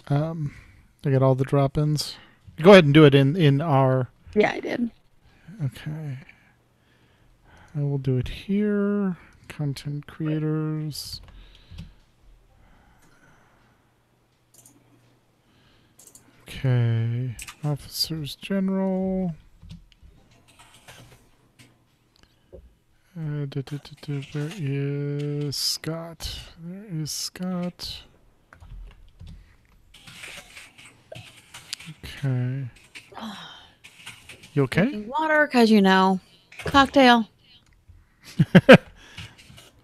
I got all the drop-ins. Go ahead and do it in our... Yeah, I did. Okay. I will do it here. Content creators. Okay. Officers General. Where is Scott? There is Scott. Okay. You okay? Drinking water, because cocktail.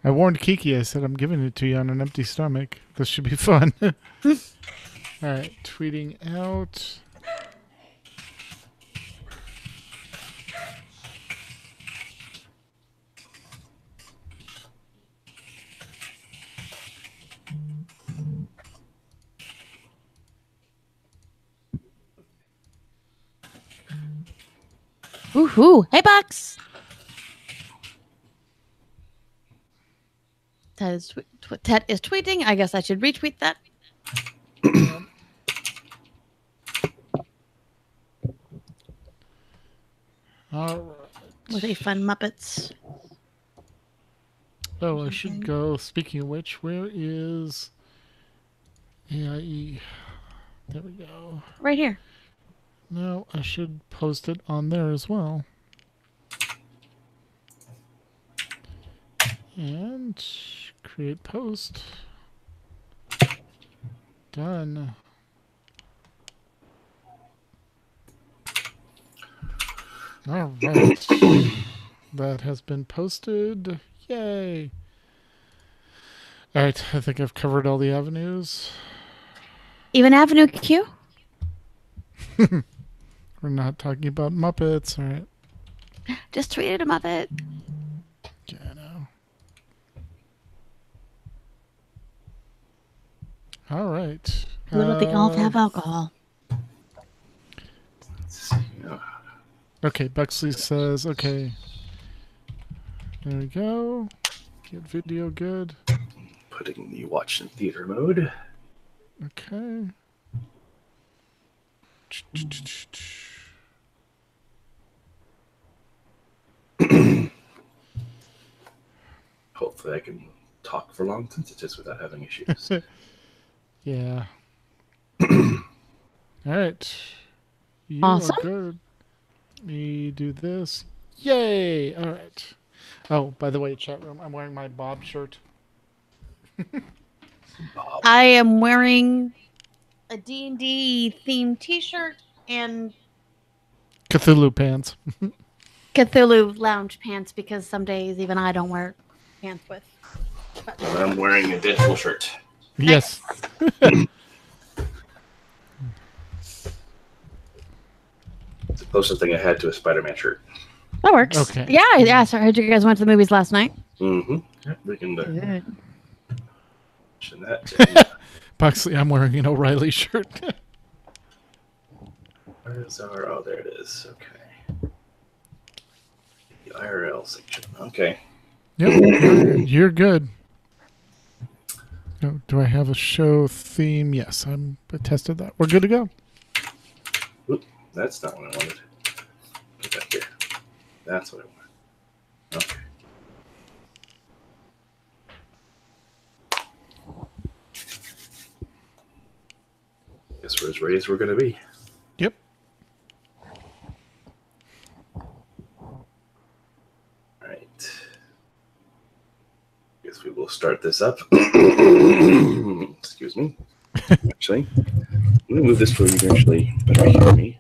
I warned Kiki. I said I'm giving it to you on an empty stomach. This should be fun. All right, tweeting out. Woohoo! Hey, Bucks. Ted is tweeting. I guess I should retweet that. All right. With a fun Muppets. Oh, I should go. Speaking of which, where is AIE? There we go. Right here. No, I should post it on there as well. And create post. Done. All right. That has been posted. Yay. All right. I think I've covered all the avenues. Even Avenue Q? We're not talking about Muppets. All right. Just tweeted a Muppet. Yeah, I know. All right. Little they all have alcohol. Okay, Bexley says, okay. There we go. Get video good. Putting the watch in theater mode. Okay. Hopefully I can talk for long sentences without having issues. Yeah. All right. You Awesome. are good. Me do this. Yay! All right. Oh, by the way, chat room, I'm wearing my Bob shirt. Bob. I am wearing a D&D themed t-shirt and Cthulhu pants. Cthulhu lounge pants because some days even I don't wear pants with. I'm wearing a Deadpool shirt. Yes. It's the closest thing I had to a Spider-Man shirt. That works. Okay. Yeah. So I heard you guys went to the movies last night. Mm-hmm. Yep, we can Good. mention that. Buxley, I'm wearing an O'Reilly shirt. Where's our... Oh, there it is. Okay. The IRL section. Okay. Yep, you're good. Oh, do I have a show theme? Yes, I tested that. We're good to go. Oop, that's not what I wanted. Put that here. That's what I want. Okay. Guess we're as ready as we're going to be. Yep. All right. Guess we will start this up. Excuse me. Actually, I'm going to move this so you can actually better hear me.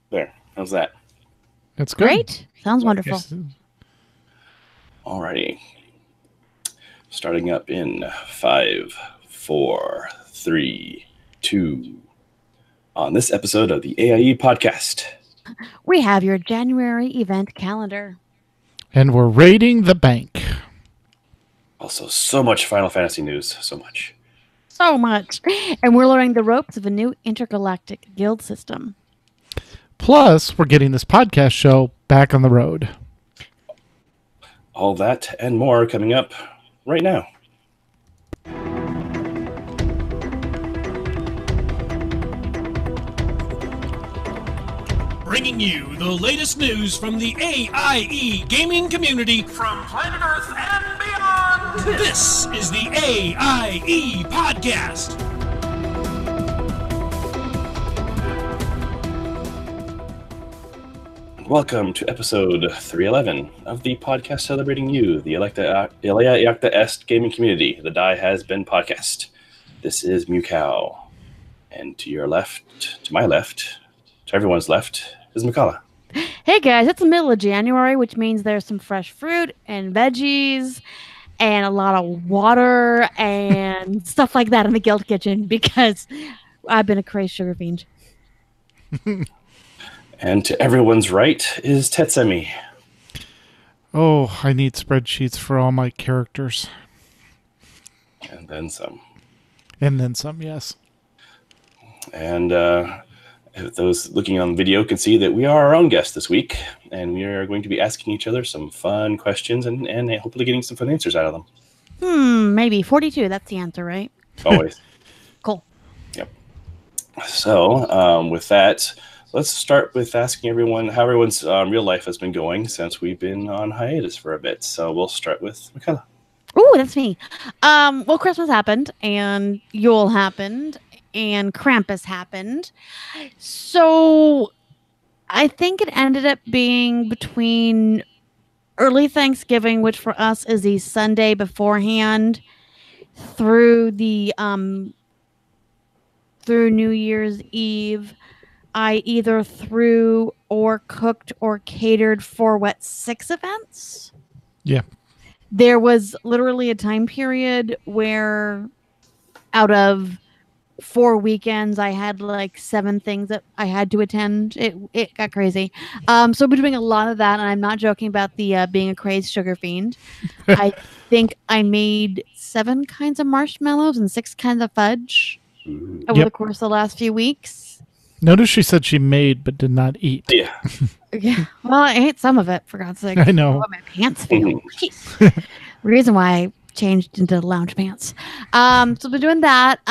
There. How's that? That's good. Great. Sounds wonderful. Yes. Alrighty. Starting up in 5, 4, 3, 2. On this episode of the AIE Podcast. We have your January event calendar. And we're raiding the bank. Also, so much Final Fantasy news. So much. So much. And we're learning the ropes of a new intergalactic guild system. Plus, we're getting this podcast show back on the road. All that and more coming up right now. bringing you the latest news from the AIE gaming community from planet Earth and beyond. This is the AIE Podcast. Welcome to episode 311 of the podcast celebrating you, the AIE Est gaming community. The Die Has Been podcast. This is Mew Cow. And to your left, to my left, to everyone's left, is Mikala. Hey guys, it's the middle of January, which means there's some fresh fruit and veggies and a lot of water and stuff like that in the Guild Kitchen because I've been a crazy sugar fiend. And to everyone's right is Tetsemi. Oh, I need spreadsheets for all my characters. And then some. And then some, yes. And those looking on video can see that we are our own guest this week. And we are going to be asking each other some fun questions and hopefully getting some fun answers out of them. Maybe 42. That's the answer, right? Always. Cool. Yep. So with that, let's start with asking everyone how everyone's real life has been going since we've been on hiatus for a bit. So we'll start with Mikala. Ooh, that's me. Well, Christmas happened, and Yule happened, and Krampus happened. So I think it ended up being between early Thanksgiving, which for us is the Sunday beforehand, through the through New Year's Eve. I either threw or cooked or catered for 6 events. Yeah. There was literally a time period where out of 4 weekends, I had 7 things that I had to attend. It got crazy. So between a lot of that, and I'm not joking about the being a crazed sugar fiend, I think I made 7 kinds of marshmallows and 6 kinds of fudge over the course of the last few weeks. Notice she said she made but did not eat. Yeah. Yeah. Well, I ate some of it, for God's sake. I know. How my pants feel. Jeez. Reason why I changed into lounge pants. So we're doing that.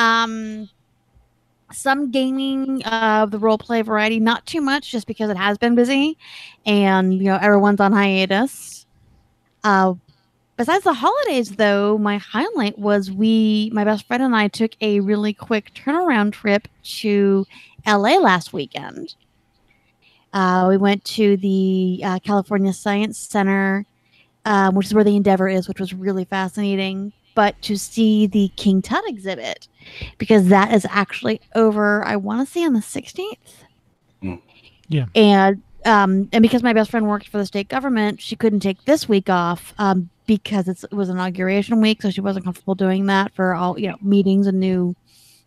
Some gaming of the role play variety, not too much, just because it has been busy, and everyone's on hiatus. Besides the holidays, though, my highlight was my best friend and I took a really quick turnaround trip to LA last weekend. We went to the California Science Center, which is where the Endeavor is, which was really fascinating, but to see the King Tut exhibit, because that is actually over, I want to say, on the 16th. Yeah. And because my best friend worked for the state government, she couldn't take this week off because it was inauguration week, so she wasn't comfortable doing that for all meetings and new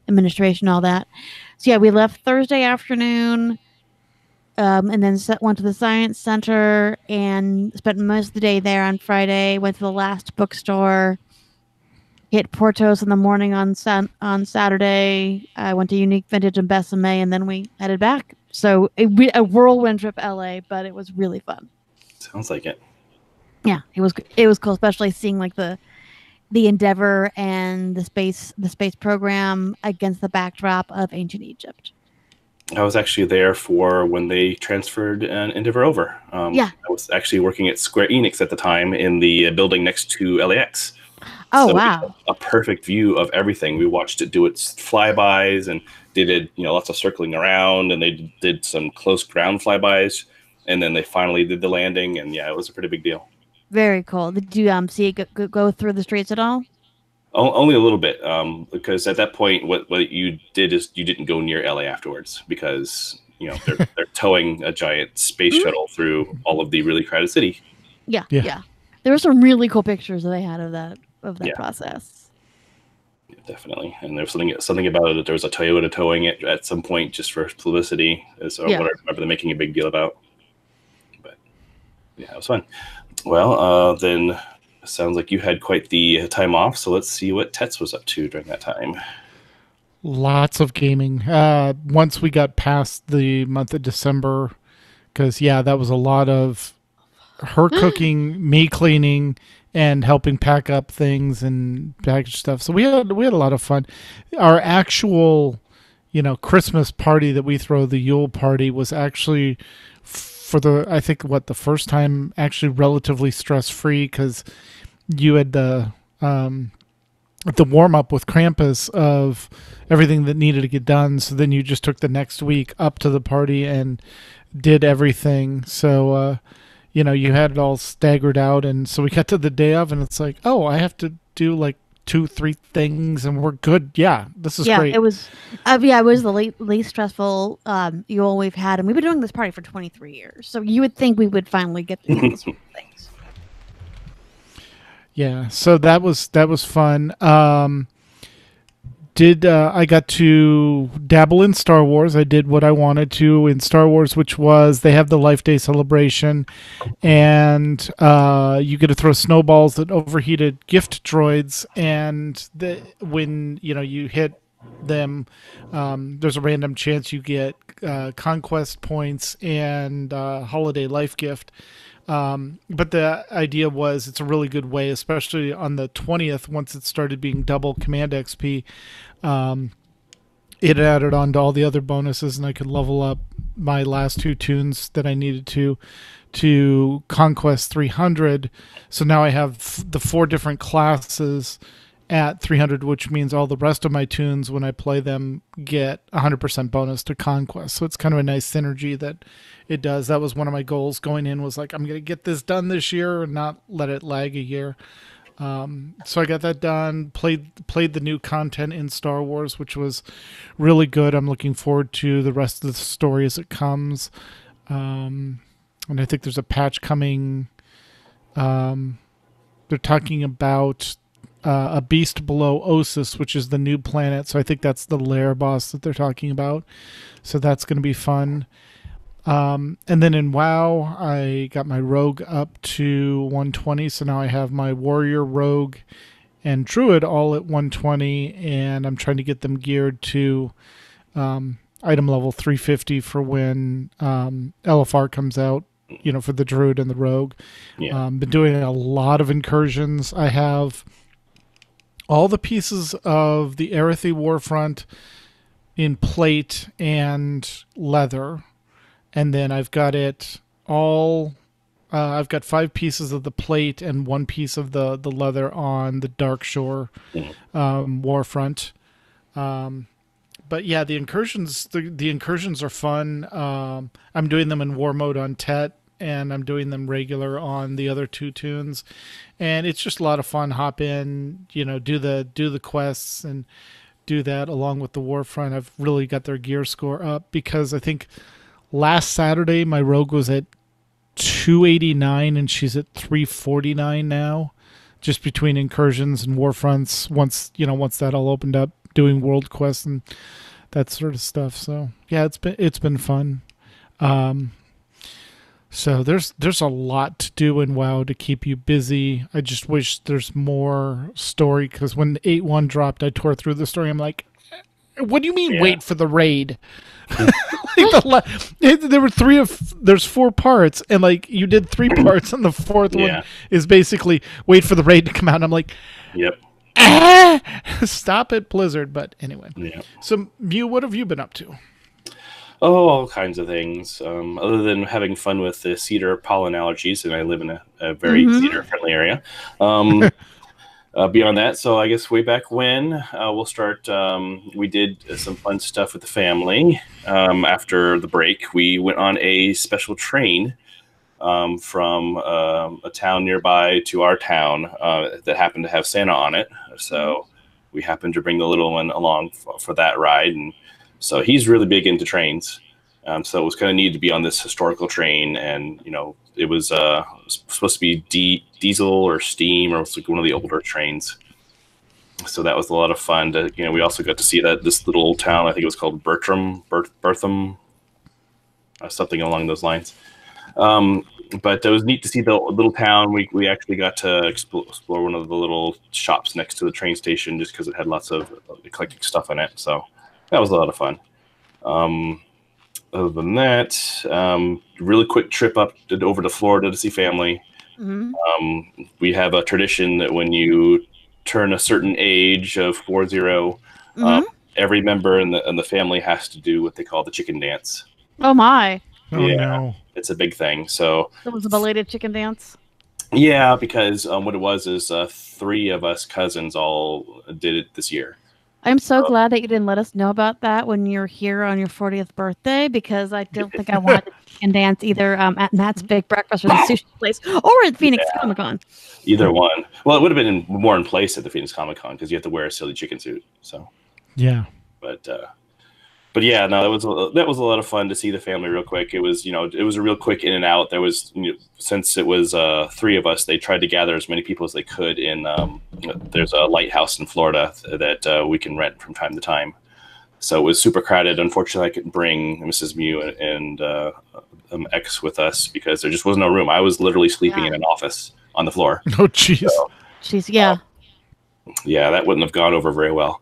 administration, all that. So yeah, we left Thursday afternoon, and then went to the Science Center and spent most of the day there on Friday. Went to the last bookstore, hit Portos in the morning on Saturday. I went to Unique Vintage and Besame, and then we headed back. So a whirlwind trip LA, but it was really fun. Sounds like it. Yeah, it was cool, especially seeing the Endeavor and the space program against the backdrop of ancient Egypt. I was actually there for when they transferred an Endeavor over. Yeah. I was actually working at Square Enix at the time in the building next to LAX. Oh, so wow. A perfect view of everything. We watched it do its flybys, and they did lots of circling around, and they did some close ground flybys, and then they finally did the landing, and yeah, it was a pretty big deal. Very cool. Did you see it go through the streets at all? Only a little bit, because at that point, what you did is you didn't go near LA afterwards, because they're towing a giant space shuttle through all of the really crowded city. Yeah. There were some really cool pictures that they had of that process. Yeah, definitely, and there was something about it that there was a Toyota towing it at some point just for publicity. Is what I remember them making a big deal about. But yeah, it was fun. Well, then it sounds like you had quite the time off, so let's see what Tets was up to during that time. Lots of gaming. Once we got past the month of December, because, that was a lot of her cooking, me cleaning, and helping pack up things and package stuff. So we had a lot of fun. Our actual, Christmas party that we throw, the Yule party, was actually for the first time actually relatively stress free, because you had the warm up with Krampus of everything that needed to get done. So then you just took the next week up to the party and did everything. So, you had it all staggered out. And so we got to the day of, and it's like, oh, I have to do like 2-3 things and we're good. Yeah, this is great. It was the least stressful Yule we've had. And we've been doing this party for 23 years. So you would think we would finally get through those things. Yeah, so that was fun. I got to dabble in Star Wars. I did what I wanted to in Star Wars, which was they have the Life Day celebration, and you get to throw snowballs at overheated gift droids, and when you hit them, there's a random chance you get conquest points and holiday life gift. But the idea was it's a really good way, especially on the 20th, once it started being double command XP, it added on to all the other bonuses, and I could level up my last 2 tunes that I needed to Conquest 300. So now I have the 4 different classes at 300, which means all the rest of my tunes, when I play them, get 100% bonus to Conquest. So it's kind of a nice synergy that it does. That was one of my goals going in, was like, I'm going to get this done this year and not let it lag a year. So I got that done, played the new content in Star Wars, which was really good. I'm looking forward to the rest of the story as it comes. And I think there's a patch coming. They're talking about a beast below Osis, which is the new planet. So I think that's the lair boss that they're talking about. So that's going to be fun. And then in WoW, I got my rogue up to 120. So now I have my warrior, rogue, and druid all at 120. And I'm trying to get them geared to item level 350 for when LFR comes out, for the druid and the rogue. Yeah. Been doing a lot of incursions. I have all the pieces of the Arathi Warfront in plate and leather. And then I've got it all. I've got 5 pieces of the plate and 1 piece of the leather on the Darkshore Warfront. But yeah, the incursions. The incursions are fun. I'm doing them in war mode on Tet, and I'm doing them regular on the other 2 tunes, and it's just a lot of fun. Hop in, do the quests and do that along with the Warfront. I've really got their gear score up, because I think last Saturday my rogue was at 289 and she's at 349 now, just between incursions and Warfronts. Once that all opened up, doing world quests and that sort of stuff. So yeah, it's been fun. So there's a lot to do in WoW to keep you busy. I just wish there's more story, because when the 8.1 dropped, I tore through the story. I'm like, what do you mean wait for the raid? There's 4 parts, and like you did 3 parts, and the 4th one is basically wait for the raid to come out. And I'm like, yep. Stop it, Blizzard. But anyway, So Mew, what have you been up to? Oh, all kinds of things. Other than having fun with the cedar pollen allergies, and I live in a very cedar-friendly area. Beyond that, so I guess way back when, we'll start. We did some fun stuff with the family. After the break, we went on a special train from a town nearby to our town that happened to have Santa on it. So we happened to bring the little one along for that ride, and so he's really big into trains. So it was kind of neat to be on this historical train, and it was supposed to be diesel or steam, or it was like one of the older trains. So that was a lot of fun. We also got to see this little old town. I think it was called Bertham, something along those lines. But it was neat to see the little town. We actually got to explore one of the little shops next to the train station, just because it had lots of eclectic stuff in it. So that was a lot of fun. Other than that, really quick trip over to Florida to see family. We have a tradition that when you turn a certain age of 40, every member in the family has to do what they call the chicken dance. Oh my! Oh Yeah. no. It's a big thing. So It was a belated chicken dance. yeah, because what it was is 3 of us cousins all did it this year. I'm so glad that you didn't let us know about that when you're here on your 40th birthday, because I don't think I wanted a chicken dance either at Matt's Big Breakfast or the sushi place or at Phoenix Comic Con. Either one. Well, it would have been more in place at the Phoenix Comic Con because you have to wear a silly chicken suit. So Yeah. But yeah, no, that was a lot of fun to see the family real quick. It was it was a real quick in and out. There was since it was 3 of us, they tried to gather as many people as they could in. There's a lighthouse in Florida that we can rent from time to time. So it was super crowded. Unfortunately, I couldn't bring Mrs. Mew and X with us because there just was no room. I was literally sleeping in an office on the floor. Oh jeez. So, Yeah. Yeah, that wouldn't have gone over very well.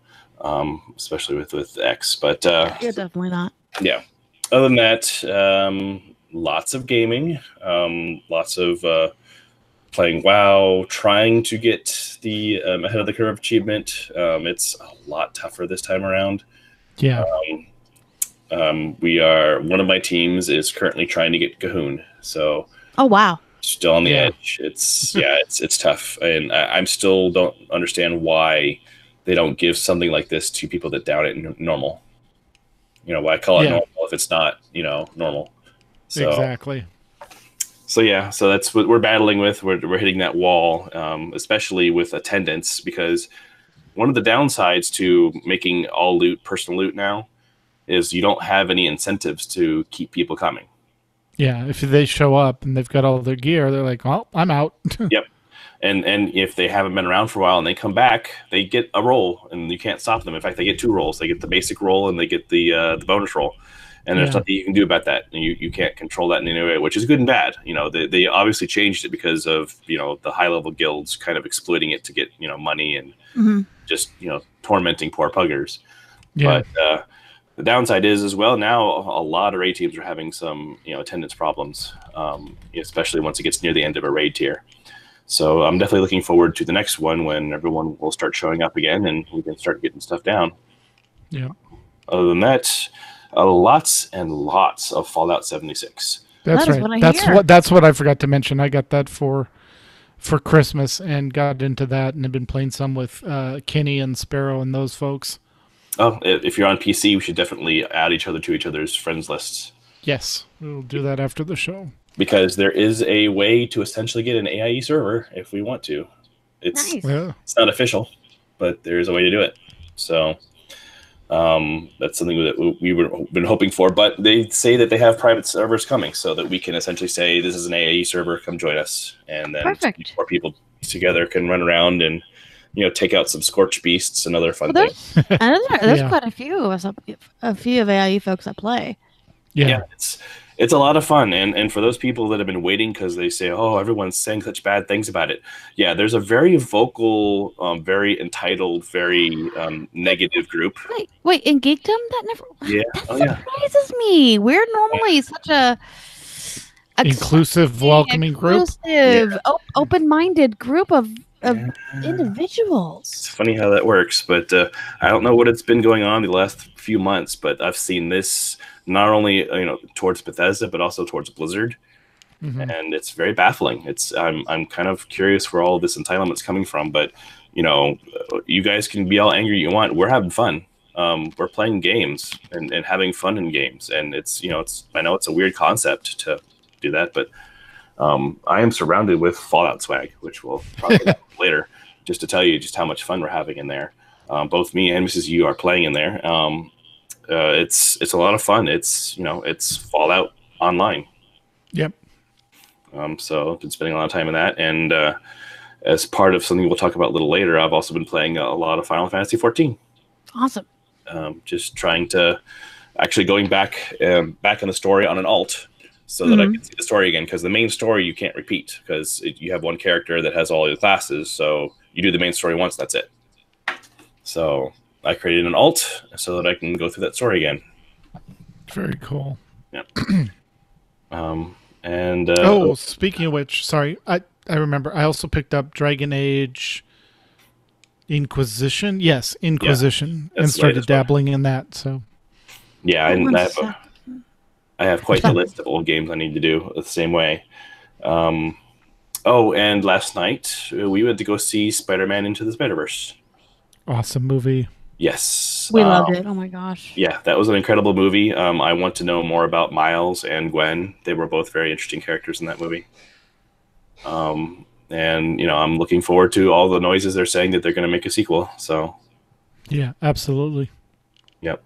Especially with X, but Yeah, definitely not. yeah. Other than that, lots of gaming, lots of playing WoW, trying to get the ahead of the curve achievement. It's a lot tougher this time around. Yeah. One of my teams is currently trying to get Cahoon, so Oh wow. still on the edge. It's tough, and I'm still don't understand why they don't give something like this to people that down it normal. Why call it normal if it's not, normal. So, exactly. So yeah, so that's what we're battling with. We're hitting that wall, especially with attendance, because one of the downsides to making all loot personal loot now is you don't have any incentives to keep people coming. Yeah, if they show up and they've got all their gear, they're like, "Well, I'm out." Yep. And if they haven't been around for a while and they come back, they get a roll, and you can't stop them. In fact, they get 2 rolls. They get the basic roll and they get the bonus roll. And there's nothing you can do about that. And you can't control that in any way, which is good and bad. They obviously changed it because of the high level guilds kind of exploiting it to get money and just tormenting poor puggers. Yeah. But the downside is as well, now a lot of raid teams are having some attendance problems, especially once it gets near the end of a raid tier. So I'm definitely looking forward to the next one when everyone will start showing up again and we can start getting stuff down. Yeah. Other than that, lots and lots of Fallout 76. That's That is right. what I That's what I forgot to mention. I got that for Christmas and got into that and have been playing some with Kenny and Sparrow and those folks. Oh, if you're on PC, we should definitely add each other to each other's friends lists. Yes, we'll do that after the show. Because there is a way to essentially get an AIE server if we want to. It's not official, but there is a way to do it. So that's something that we've been hoping for. But they say that they have private servers coming so that we can essentially say, this is an AIE server, come join us. And then more people together can run around and take out some scorched beasts and other fun things. There's quite a few of us, a few of AIE folks that play. Yeah, it's a lot of fun, and for those people that have been waiting because they say, "Oh, everyone's saying such bad things about it." Yeah, there's a very vocal, very entitled, very negative group. Wait, in Geekdom, that surprises me. We're normally such a inclusive, welcoming group, open-minded group of individuals. It's funny how that works, but I don't know what it's been going on the last few months, but I've seen this not only towards Bethesda but also towards Blizzard, and it's very baffling. I'm kind of curious where all this entitlement's coming from, but you guys can be all angry you want. We're having fun. We're playing games and having fun in games, and I know it's a weird concept to do that, but I am surrounded with Fallout swag, which we'll probably get later, just to tell you just how much fun we're having in there. Both me and Mrs. Yu are playing in there. It's a lot of fun. It's Fallout online. Yep. So I've been spending a lot of time in that, and as part of something we'll talk about a little later, I've also been playing a lot of Final Fantasy 14. Awesome. Just trying to actually going back in the story on an alt so that I can see the story again, because the main story you can't repeat because you have one character that has all your classes, so you do the main story once, that's it. So I created an alt so that I can go through that story again. Very cool. Yeah. And speaking of which, sorry, I remember I also picked up Dragon Age Inquisition? Yes, Inquisition. Yeah, and started dabbling in that. So yeah, and I have quite the list of old games I need to do the same way. And last night we went to go see Spider-Man Into the Spider-Verse. Awesome movie. Yes. We loved it. Oh my gosh. Yeah, that was an incredible movie. I want to know more about Miles and Gwen. They were both very interesting characters in that movie. And, I'm looking forward to all the noises they're saying that they're going to make a sequel. So, yeah, absolutely. Yep.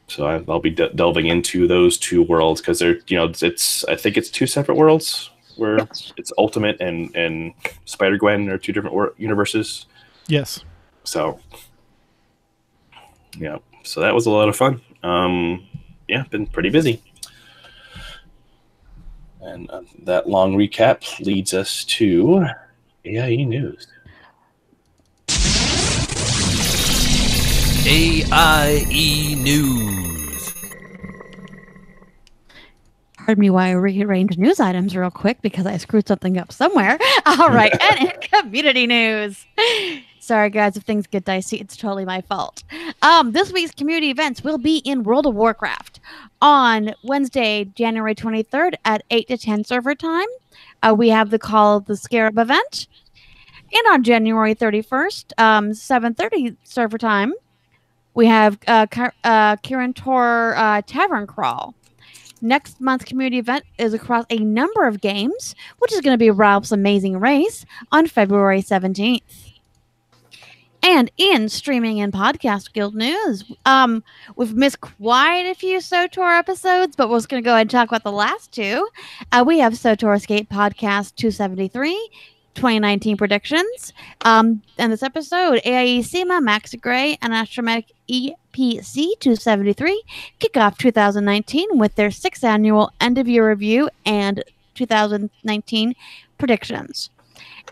So I'll be delving into those two worlds because they're, I think it's two separate worlds where it's Ultimate and Spider-Gwen are two different universes. Yes. So, yeah. So that was a lot of fun. Been pretty busy. And that long recap leads us to AIE News. AIE News. Pardon me while I rearrange news items real quick because I screwed something up somewhere. All right, and in community news. Sorry, guys, if things get dicey, it's totally my fault. This week's community events will be in World of Warcraft on Wednesday, January 23rd at 8 to 10 server time. We have the Call of the Scarab event. And on January 31st, 7:30 server time, we have Kirin Tor Tavern Crawl. Next month's community event is across a number of games, which is going to be Ralph's Amazing Race on February 17th. And in streaming and podcast guild news, we've missed quite a few SOTOR episodes, but we're just going to go ahead and talk about the last two. We have SOTOR Escape Podcast 273, 2019 predictions. And this episode, AIE SEMA, Max Gray, and Astromech EPC 273 kick off 2019 with their 6th annual end-of-year review and 2019 predictions.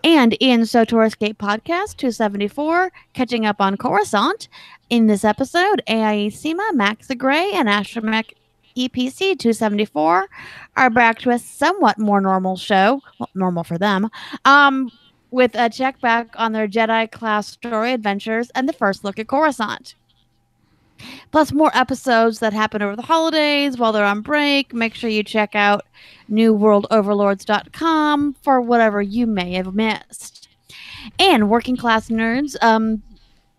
And in SOTOR Escape Podcast 274, catching up on Coruscant. In this episode, AIE SEMA, Max the Gray, and Astromech EPC 274 are back to a somewhat more normal show. Well, normal for them. With a check back on their Jedi class story adventures and the first look at Coruscant. Plus more episodes that happen over the holidays while they're on break. Make sure you check out newworldoverlords.com for whatever you may have missed. And Working Class Nerds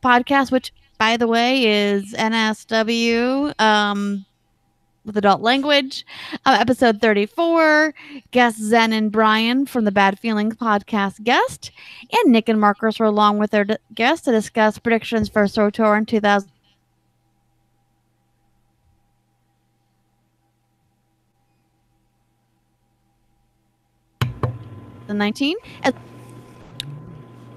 podcast, which, by the way, is NSW with adult language. Episode 34, guests Zen and Brian from the Bad Feelings podcast guest. And Nick and Marcus were along with their guests to discuss predictions for SOTOR in 2019.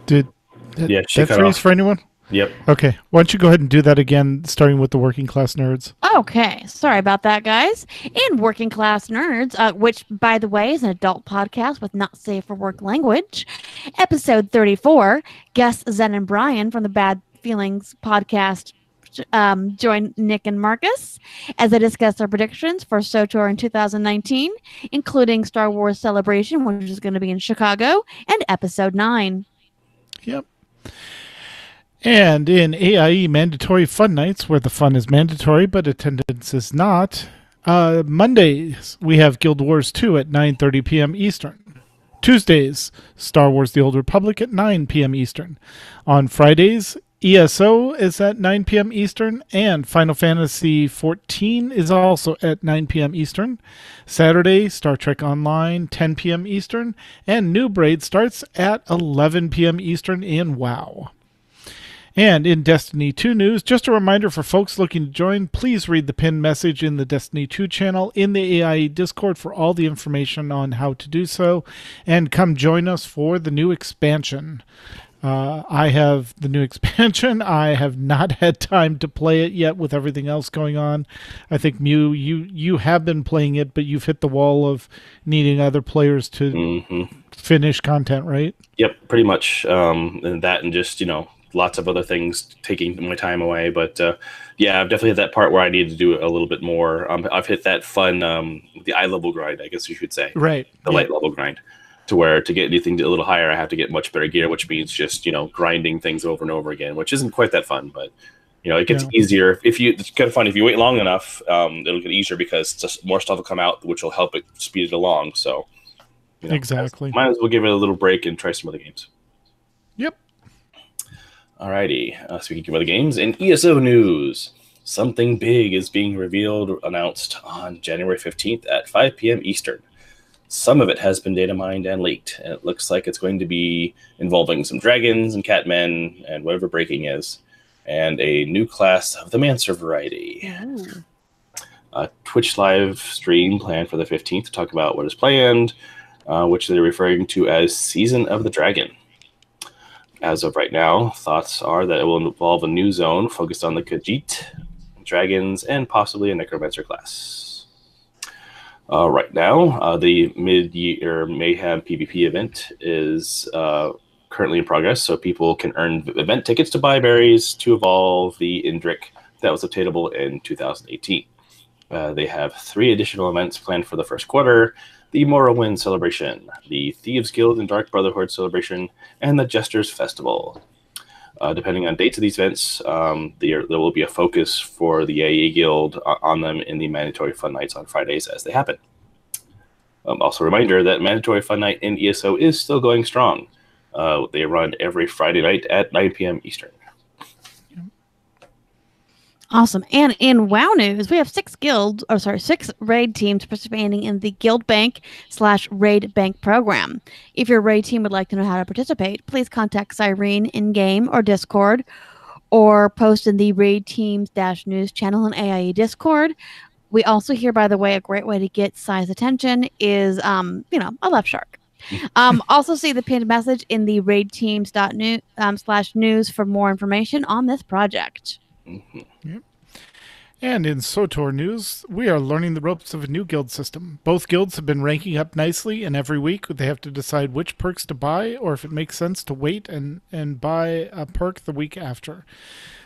Did that freeze for anyone? Yep. Okay. Why don't you go ahead and do that again, starting with the Working Class Nerds? Okay. Sorry about that, guys. In Working Class Nerds, which, by the way, is an adult podcast with not safe for work language, episode 34, guests Zen and Brian from the Bad Feelings podcast join Nick and Marcus as they discuss their predictions for SOTOR in 2019, including Star Wars Celebration, which is going to be in Chicago, and episode 9. Yep. And in AIE Mandatory Fun Nights, where the fun is mandatory but attendance is not, Mondays we have Guild Wars 2 at 9:30 p.m. Eastern. Tuesdays, Star Wars The Old Republic at 9 p.m. Eastern. On Fridays, ESO is at 9 p.m. Eastern, and Final Fantasy XIV is also at 9 p.m. Eastern. Saturday, Star Trek Online, 10 p.m. Eastern, and New Braid starts at 11 p.m. Eastern in WoW. And in Destiny 2 news, just a reminder for folks looking to join, please read the pinned message in the Destiny 2 channel in the AIE Discord for all the information on how to do so, and come join us for the new expansion. I have the new expansion. I have not had time to play it yet with everything else going on. I think, Mew, you have been playing it, but you've hit the wall of needing other players to finish content, right? Yep, pretty much. And that and just, lots of other things taking my time away. But yeah, I've definitely hit that part where I need to do a little bit more. I've hit that fun, the eye level grind, I guess you should say. Right. The light level grind. to where to get anything a little higher, I have to get much better gear, which means just, grinding things over and over again, which isn't quite that fun, but it gets easier it's kind of fun if you wait long enough. It'll get easier because just more stuff will come out, which will help it speed it along. So exactly, might as well give it a little break and try some other games. Yep. Alrighty. Speaking of other games, in ESO news, something big is being announced on January 15th at 5 p.m. Eastern. Some of it has been data mined and leaked, and it looks like it's going to be involving some dragons and catmen and whatever breaking is, and a new class of the Mancer variety. A Twitch live stream planned for the 15th to talk about what is planned, which they're referring to as Season of the Dragon. As of right now, thoughts are that it will involve a new zone focused on the Khajiit, dragons, and possibly a Necromancer class. Right now, the mid-year Mayhem PvP event is currently in progress, so people can earn event tickets to buy berries to evolve the Indrik that was obtainable in 2018. They have 3 additional events planned for the first quarter: the Morrowind Celebration, the Thieves Guild and Dark Brotherhood Celebration, and the Jesters Festival. Depending on dates of these events, there will be a focus for the AIE Guild on them in the mandatory fun nights on Fridays as they happen. Also a reminder that mandatory fun night in ESO is still going strong. They run every Friday night at 9 p.m. Eastern. Awesome. And in WoW news, we have 6 raid teams participating in the Guild Bank / Raid Bank program. If your raid team would like to know how to participate, please contact Cyrene in-game or Discord, or post in the Raid Teams - News channel in AIE Discord. We also hear, by the way, a great way to get Cy's attention is, a left shark. Also see the pinned message in the Raid Teams /news for more information on this project. Yep. And in SOTOR news, we are learning the ropes of a new guild system. Both guilds have been ranking up nicely, and every week they have to decide which perks to buy, or if it makes sense to wait and buy a perk the week after.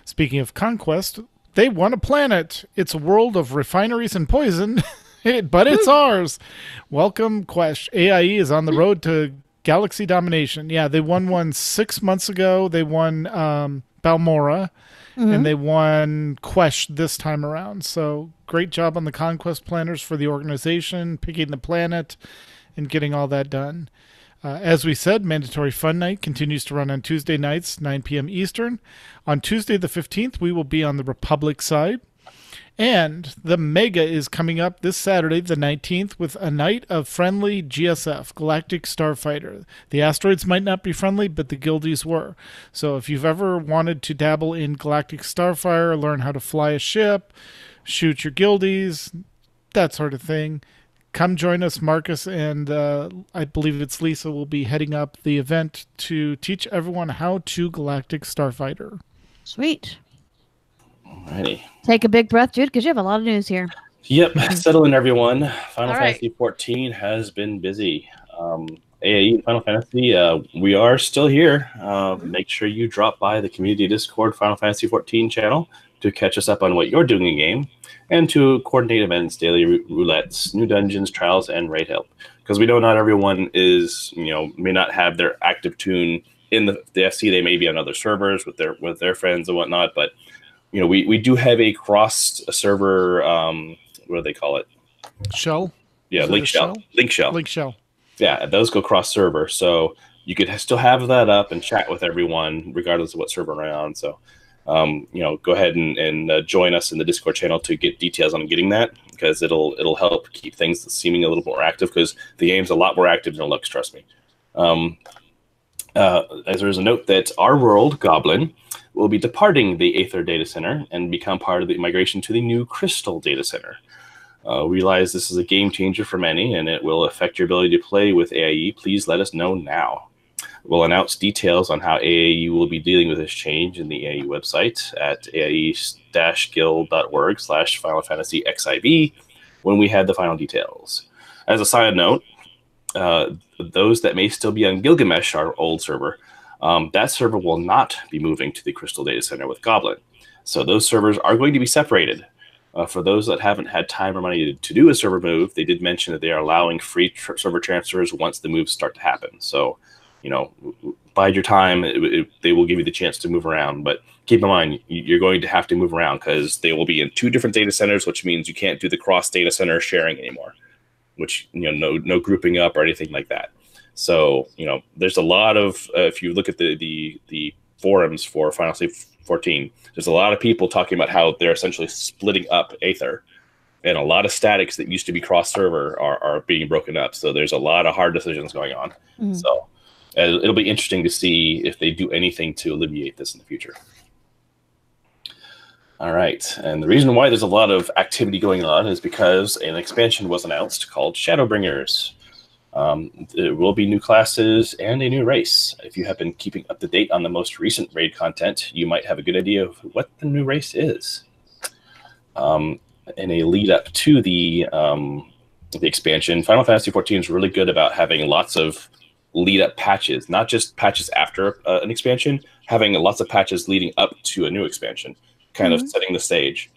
Speaking of conquest, they won a planet. It's a world of refineries and poison, but it's ours. Welcome, Quesh. AIE is on the road to galaxy domination. Yeah, they won one 6 months ago. They won Balmora. And they won Quesh this time around. So great job on the conquest planners for the organization, picking the planet, and getting all that done. As we said, Mandatory Fun Night continues to run on Tuesday nights, 9 p.m. Eastern. On Tuesday the 15th, we will be on the Republic side. And the Mega is coming up this Saturday, the 19th, with a night of friendly GSF, Galactic Starfighter. The asteroids might not be friendly, but the guildies were. So if you've ever wanted to dabble in Galactic Starfighter, learn how to fly a ship, shoot your guildies, that sort of thing, come join us. Marcus and I believe it's Lisa will be heading up the event to teach everyone how to Galactic Starfighter. Sweet. Alrighty. Take a big breath, Jude, because you have a lot of news here. Yep. Settle in, everyone. Final Fantasy 14 has been busy. AIE Final Fantasy, we are still here. Make sure you drop by the community Discord Final Fantasy 14 channel to catch us up on what you're doing in game, and to coordinate events, daily roulettes, new dungeons, trials, and raid help. Because we know not everyone is, may not have their active tune in the FC. They may be on other servers with their friends and whatnot, but we do have a cross server, what do they call it? Shell? Yeah, Link Shell. Link Shell. Yeah, those go cross server. So you could still have that up and chat with everyone, regardless of what server we're on. So, go ahead and join us in the Discord channel to get details on getting that, because it'll help keep things seeming a little more active, because the game's a lot more active than it looks, trust me. As there is a note that our world, Goblin, will be departing the Aether Data Center and become part of the migration to the new Crystal Data Center. We realize this is a game changer for many, and it will affect your ability to play with AIE. Please let us know now. We'll announce details on how AIE will be dealing with this change in the AIE website at aie-guild.org/Final Fantasy XIV when we have the final details. As a side note, those that may still be on Gilgamesh, our old server, that server will not be moving to the Crystal Data Center with Goblin. So those servers are going to be separated. For those that haven't had time or money to do a server move, they did mention that they are allowing free server transfers once the moves start to happen. So, bide your time. They will give you the chance to move around. But keep in mind, you're going to have to move around because they will be in 2 different data centers, which means you can't do the cross data center sharing anymore, which, no grouping up or anything like that. So, there's a lot of, if you look at the forums for Final Fantasy 14, there's a lot of people talking about how they're essentially splitting up Aether, and a lot of statics that used to be cross server are being broken up. So there's a lot of hard decisions going on. So it'll be interesting to see if they do anything to alleviate this in the future. All right. And the reason why there's a lot of activity going on is because an expansion was announced called Shadowbringers. There will be new classes and a new race. If you have been keeping up to date on the most recent raid content, you might have a good idea of what the new race is. In a lead up to the expansion, Final Fantasy 14 is really good about having lots of lead up patches, not just patches after an expansion, having lots of patches leading up to a new expansion, kind of setting the stage.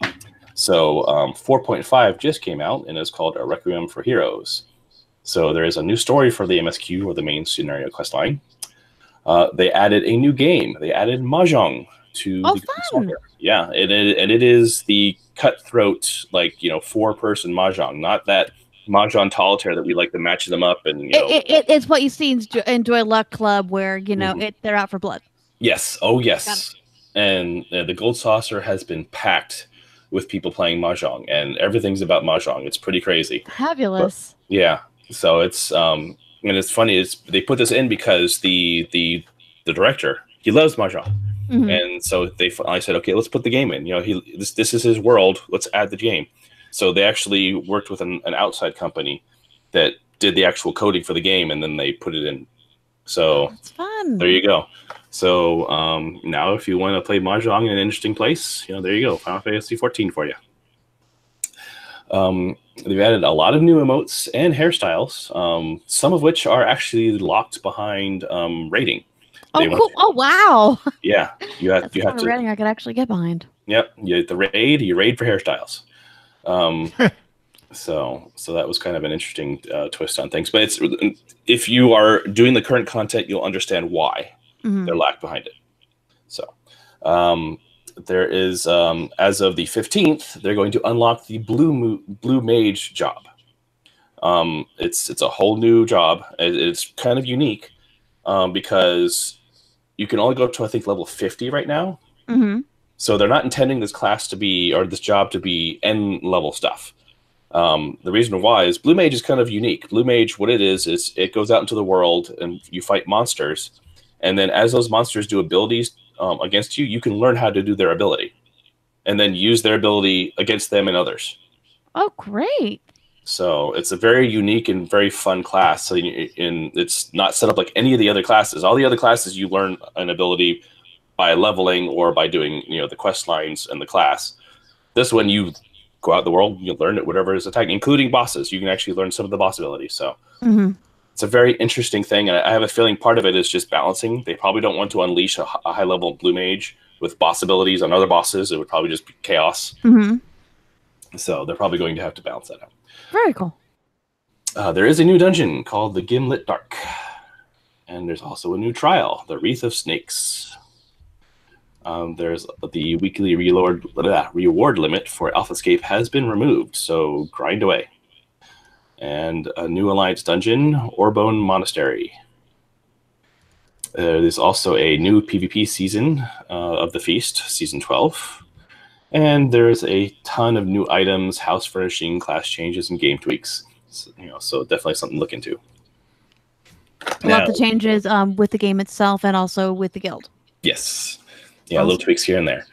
So 4.5 just came out and is called A Requiem for Heroes. So there is a new story for the MSQ, or the main scenario questline. They added a new game. They added Mahjong to the fun. Yeah, and it is the cutthroat, 4-person Mahjong, not that Mahjong solitaire that we like to match them up and it's what you see in Joy Luck Club, where they're out for blood. Yes. Oh yes. And the Gold Saucer has been packed with people playing Mahjong, and everything's about Mahjong. It's pretty crazy. Fabulous. But, yeah. So it's and it's funny. They put this in because the director, he loves Mahjong, and so I said, okay, let's put the game in. This is his world. Let's add the game. So they actually worked with an outside company that did the actual coding for the game, and then they put it in. So it's fun. There you go. So now, if you want to play Mahjong in an interesting place, there you go. Final Fantasy 14 for you. They've added a lot of new emotes and hairstyles, some of which are actually locked behind rating. Oh, cool! Oh, wow! Yeah, you have to. Rating I could actually get behind. Yep, you raid for hairstyles. So that was kind of an interesting twist on things. But if you are doing the current content, you'll understand why they're locked behind it. So. There is, as of the 15th, they're going to unlock the Blue Mage job. It's a whole new job. It's kind of unique because you can only go up to, I think, level 50 right now. So they're not intending this class to be, or this job to be, N level stuff. The reason why is Blue Mage is kind of unique. Blue Mage, what it is it goes out into the world and you fight monsters, and then as those monsters do abilities against you, you can learn how to do their ability, and then use their ability against them and others. Oh, great! So it's a very unique and very fun class. So it's not set up like any of the other classes. All the other classes, you learn an ability by leveling or by doing the quest lines and the class. This one, you go out in the world, you learn it, whatever is attacking, including bosses. You can actually learn some of the boss abilities. So. It's a very interesting thing, and I have a feeling part of it is just balancing. They probably don't want to unleash a high-level Blue Mage with boss abilities on other bosses. It would probably just be chaos. So they're probably going to have to balance that out. Very cool. There is a new dungeon called the Gimlet Dark, and there's also a new trial, the Wreath of Snakes. There's the weekly reward limit for Alphascape has been removed, so grind away. And a new Alliance dungeon, Orbone Monastery. There's also a new PvP season of the Feast, Season 12. And there's a ton of new items, house furnishing, class changes, and game tweaks. So definitely something to look into. A lot of the changes with the game itself and also with the guild. Yes. Yeah, little tweaks here and there.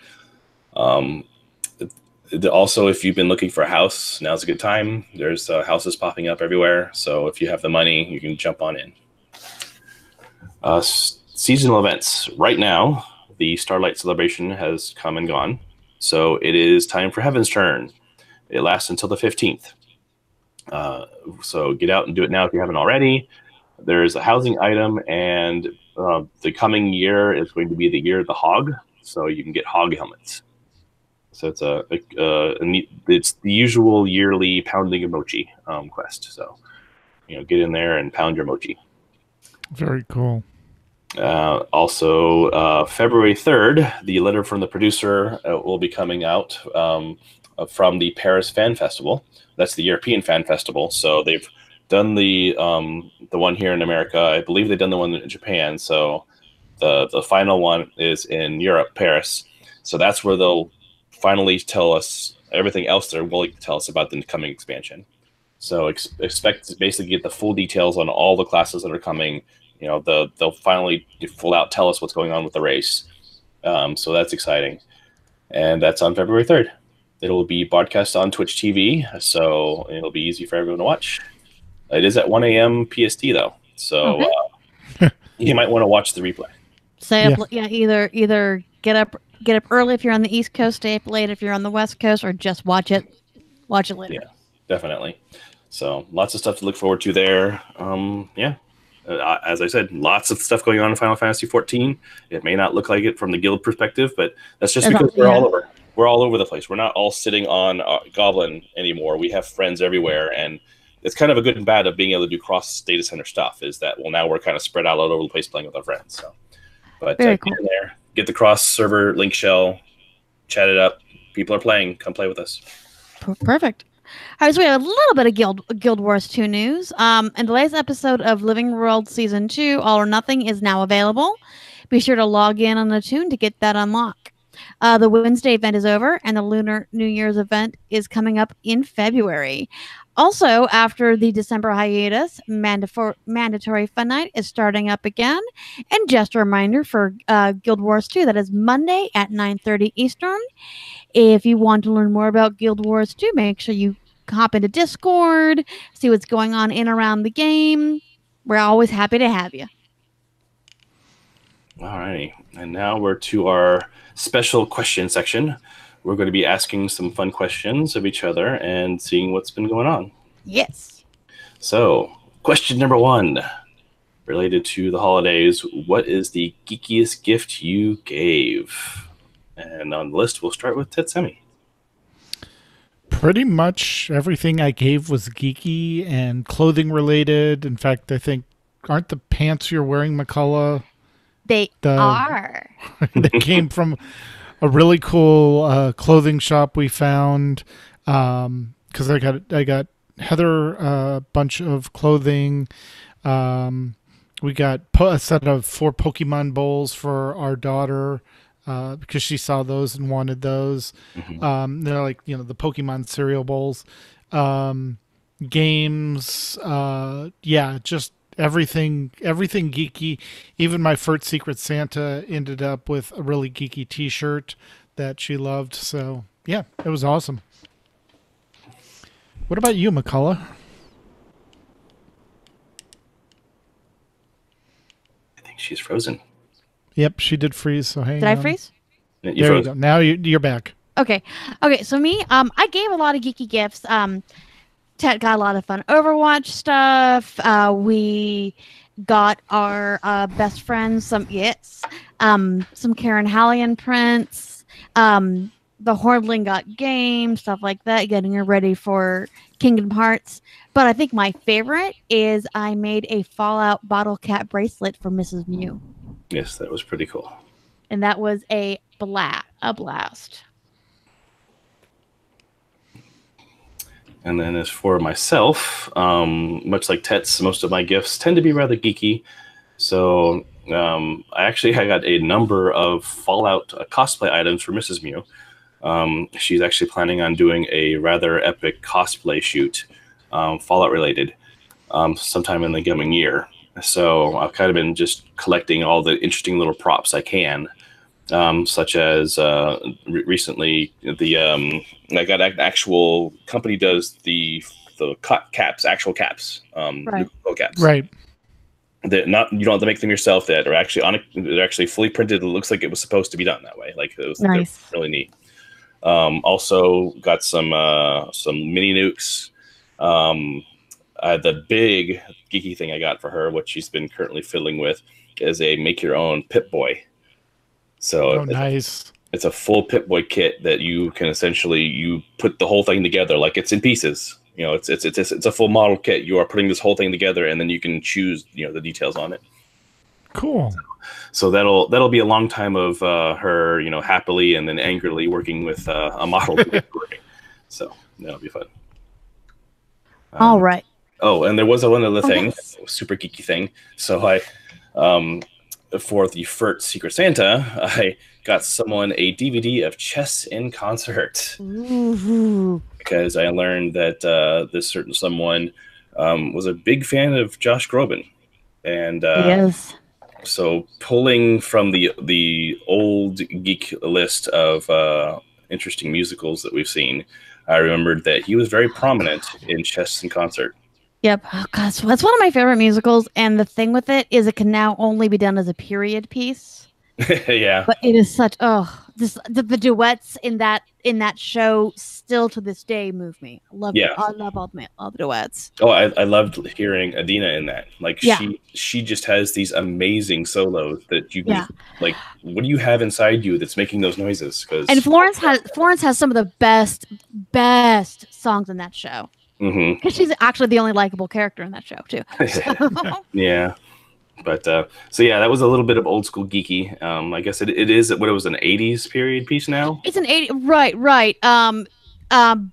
Also, if you've been looking for a house, now's a good time. There's houses popping up everywhere. So if you have the money, you can jump on in. Seasonal events. Right now, the Starlight Celebration has come and gone. So it is time for Heaven's Turn. It lasts until the 15th. So get out and do it now if you haven't already. There's a housing item, and the coming year is going to be the year of the hog. So you can get hog helmets. So it's it's the usual yearly pounding of mochi quest. So get in there and pound your mochi. Very cool. Also, February 3rd, the letter from the producer will be coming out from the Paris Fan Festival. That's the European Fan Festival. So they've done the one here in America. I believe they've done the one in Japan. So the final one is in Europe, Paris. So that's where they'll finally tell us everything else they're willing to tell us about the coming expansion. So expect to basically get the full details on all the classes that are coming. They'll finally full out tell us what's going on with the race. So that's exciting. And that's on February 3rd. It'll be broadcast on Twitch TV, so it'll be easy for everyone to watch. It is at 1 a.m. PST, though. So you might want to watch the replay. Either get up early if you're on the East Coast, stay up late if you're on the West Coast, or just watch it later. Yeah, definitely. So lots of stuff to look forward to there. As I said, lots of stuff going on in Final Fantasy XIV. It may not look like it from the guild perspective, but that's just because we're all over. We're all over the place. We're not all sitting on Goblin anymore. We have friends everywhere, and it's kind of a good and bad of being able to do cross data center stuff. Is that now we're kind of spread out all over the place playing with our friends. So, but Very cool. Get in there, get the cross server link shell, chat it up. People are playing. Come play with us. Perfect. All right, so we have a little bit of Guild Wars 2 news. And the latest episode of Living World Season 2, All or Nothing, is now available. Be sure to log in on the Toon to get that unlocked. The Wednesday event is over, and the Lunar New Year's event is coming up in February. Also, after the December hiatus, Mandatory Fun Night is starting up again. And just a reminder for Guild Wars 2, that is Monday at 9:30 Eastern. If you want to learn more about Guild Wars 2, make sure you hop into Discord, see what's going on in around the game. We're always happy to have you. All righty. And now we're to our special question section. We're going to be asking some fun questions of each other and seeing what's been going on. Yes. So, question number 1, related to the holidays. What is the geekiest gift you gave? And on the list, we'll start with Tetsemi. Pretty much everything I gave was geeky and clothing related. In fact, I think, aren't the pants you're wearing, McCullough? They are. They came from a really cool clothing shop we found. Because I got Heather a bunch of clothing. We got a set of 4 Pokemon bowls for our daughter. Because she saw those and wanted those. They're like, the Pokemon cereal bowls. Games. Just everything geeky. Even my first Secret Santa ended up with a really geeky t-shirt that she loved. So, yeah, it was awesome. What about you, McCullough? I think she's frozen. Yep, she did freeze. So hang on. Did I freeze? Yeah, There you go. Now you're back. Okay. So me, I gave a lot of geeky gifts. Ted got a lot of fun Overwatch stuff. We got our best friends some Karen Hallian prints. The Hordling got games, stuff like that, getting her ready for Kingdom Hearts. But I think my favorite is I made a Fallout bottle cap bracelet for Mrs. Mew. Yes, that was pretty cool. And that was a blast. And then as for myself, much like Tets, most of my gifts tend to be rather geeky. So I got a number of Fallout cosplay items for Mrs. Mew. She's actually planning on doing a rather epic cosplay shoot, Fallout related, sometime in the coming year. So I've kind of been just collecting all the interesting little props I can, such as recently I got an actual company does the caps, actual caps, right. caps. Right. You don't have to make them yourself. That are actually they're actually fully printed. It looks like it was supposed to be done that way. Like it was nice. Really neat. Also got some mini nukes. The big geeky thing I got for her, what she's been currently fiddling with, is a make your own Pip-Boy. So nice. It's a full Pip-Boy kit that you can essentially you put the whole thing together like it's in pieces. You know, it's a full model kit. You are putting this whole thing together, and then you can choose the details on it. Cool. So that'll be a long time of her happily and then angrily working with a model. So that'll be fun. All right. Oh, and there was one other thing, yes. super geeky thing. So I, for the FERT Secret Santa, I got someone a DVD of Chess in Concert. Ooh. Because I learned that this certain someone was a big fan of Josh Groban. And Yes. so pulling from the old geek list of interesting musicals that we've seen, I remembered that he was very prominent in Chess in Concert. Yep. Oh, God, so that's one of my favorite musicals. And the thing with it is it can now only be done as a period piece. Yeah. But it is such the duets in that show still to this day move me. I love it. I love all the duets. Oh, I loved hearing Adina in that. Like Yeah. she just has these amazing solos that you can, like, what do you have inside you that's making those noises? And Florence has some of the best songs in that show. Because she's actually the only likable character in that show too. So. Yeah. But so yeah, that was a little bit of old school geeky. I guess it is what it was an 80s period piece now. It's an 80s, right.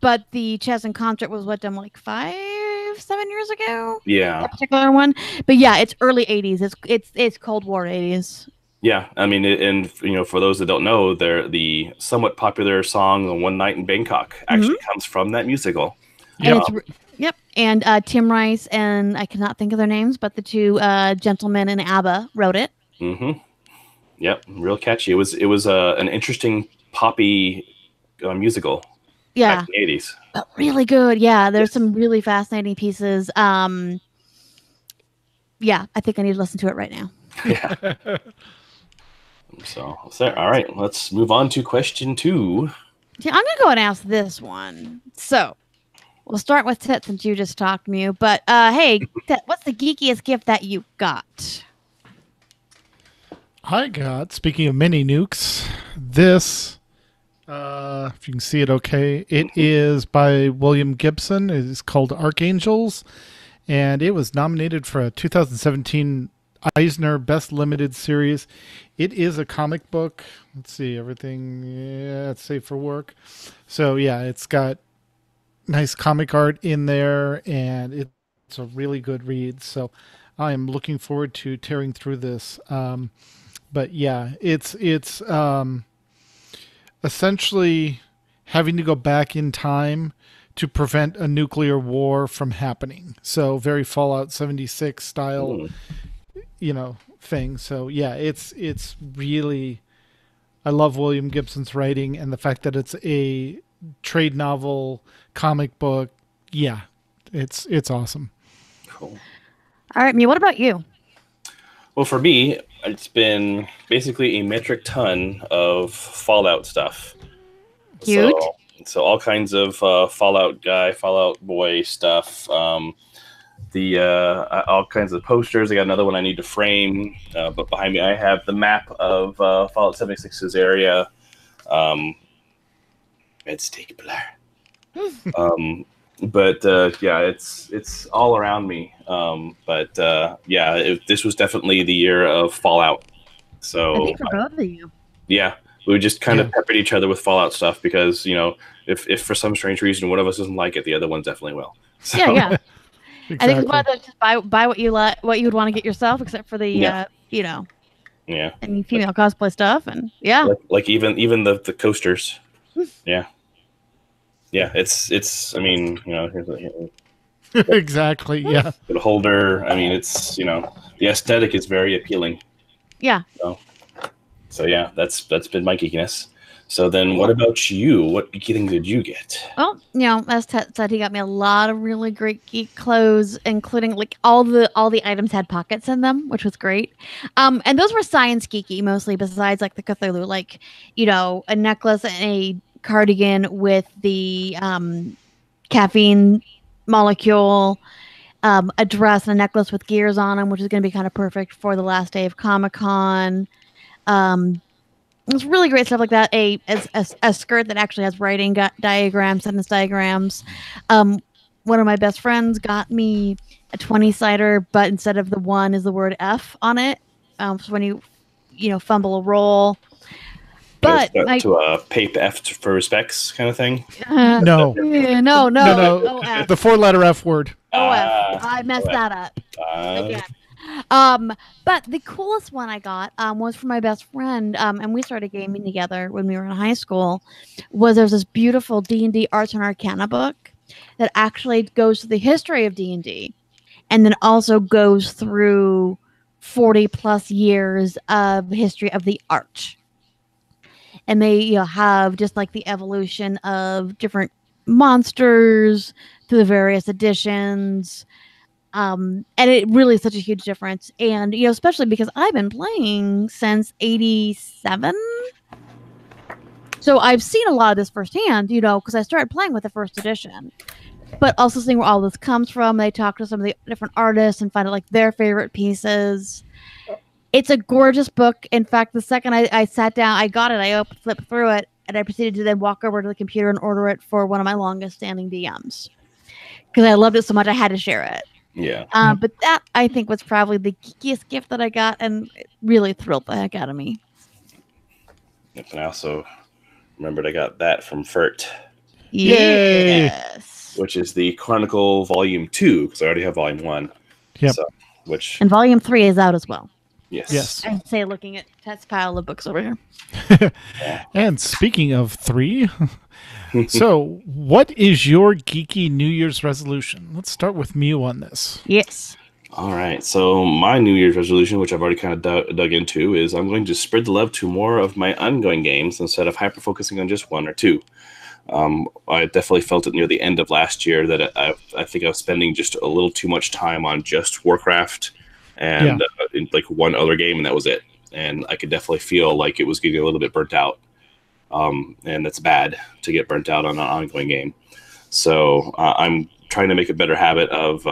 But the Chess in Concert was done like 5-7 years ago. Yeah, that particular one. But yeah, it's early 80s. It's Cold War 80s. Yeah, I mean, and for those that don't know, the somewhat popular song "One Night in Bangkok" actually comes from that musical. Yep. And Tim Rice and I cannot think of their names, but the two gentlemen in ABBA wrote it. Yep, real catchy. It was an interesting poppy musical. Yeah, back in the 80s. But really good. Yeah, there's some really fascinating pieces. Yeah, I think I need to listen to it right now. Yeah. So all right, let's move on to question 2. Yeah, I'm gonna go and ask this one. So. We'll start with Tet since you just talked, Mew. But hey, Tet, what's the geekiest gift that you got? I got, speaking of mini nukes, this, if you can see it okay, it is by William Gibson. It is called Archangels, and it was nominated for a 2017 Eisner Best Limited Series. It is a comic book. Let's see, everything, it's safe for work. So yeah, it's got nice comic art in there, and it's a really good read. So I am looking forward to tearing through this. But yeah, it's essentially having to go back in time to prevent a nuclear war from happening. So very Fallout 76 style, thing. So yeah, it's really, I love William Gibson's writing, and the fact that it's a trade novel comic book. Yeah, it's awesome. Cool. All right, Mew, what about you? Well, for me, it's been basically a metric ton of Fallout stuff. Cute. So all kinds of Fallout guy, Fallout boy stuff. All kinds of posters. I got another one I need to frame. But behind me, I have the map of Fallout 76's area. It's take blur. But yeah, it's all around me. This was definitely the year of Fallout. So I think for both of you. Yeah, we would just kind of pepper each other with Fallout stuff because if for some strange reason one of us doesn't like it, the other one definitely will. So, Yeah. Exactly. I think it's one of those just buy what you like, what you would want to get yourself, except for the any female cosplay stuff, and like even the coasters. Yeah. It's. I mean, here's exactly. Yeah. the holder. I mean, it's the aesthetic is very appealing. Yeah. So yeah, that's been my geekiness. So then, what about you? What geeky thing did you get? Well, as Ted said, he got me a lot of really great geek clothes, including like all the items had pockets in them, which was great. And those were science geeky mostly, besides like the Cthulhu, like a necklace and a cardigan with the caffeine molecule, a dress and a necklace with gears on them, which is going to be kind of perfect for the last day of Comic-Con. It's really great stuff like that. A skirt that actually has writing diagrams, sentence diagrams. One of my best friends got me a 20-sider, but instead of the 1 is the word F on it. So when you fumble a roll. But to a pape F for respects kind of thing. No. No. No. The 4-letter F word. OF. I messed that up again. But the coolest one I got was from my best friend, and we started gaming together when we were in high school. There's this beautiful D&D Arts and Arcana book that actually goes through the history of D&D, and then also goes through 40 plus years of history of the art. And they have just like the evolution of different monsters through the various editions. And it really is such a huge difference. And, especially because I've been playing since 87. So I've seen a lot of this firsthand, because I started playing with the first edition. But also seeing where all this comes from. They talk to some of the different artists and find out like their favorite pieces. It's a gorgeous book. In fact, the second I sat down, I got it, I flipped through it, and I proceeded to then walk over to the computer and order it for one of my longest standing DMs. Because I loved it so much, I had to share it. Yeah. But that, I think, was probably the geekiest gift that I got, and it really thrilled the heck out of me. And I also remembered I got that from Fert. Yes. Which is the Chronicle Volume 2, because I already have Volume 1. Yep. So, and Volume 3 is out as well. Yes. I'd say looking at Ted's pile of books over here. And speaking of 3, so what is your geeky New Year's resolution? Let's start with Mew on this. Yes. All right. So my New Year's resolution, which I've already kind of dug into, is I'm going to spread the love to more of my ongoing games instead of hyper-focusing on just 1 or 2. I definitely felt it near the end of last year that I think I was spending just a little too much time on just Warcraft and like 1 other game, and that was it. And I could definitely feel like it was getting a little bit burnt out. And it's bad to get burnt out on an ongoing game. So I'm trying to make a better habit of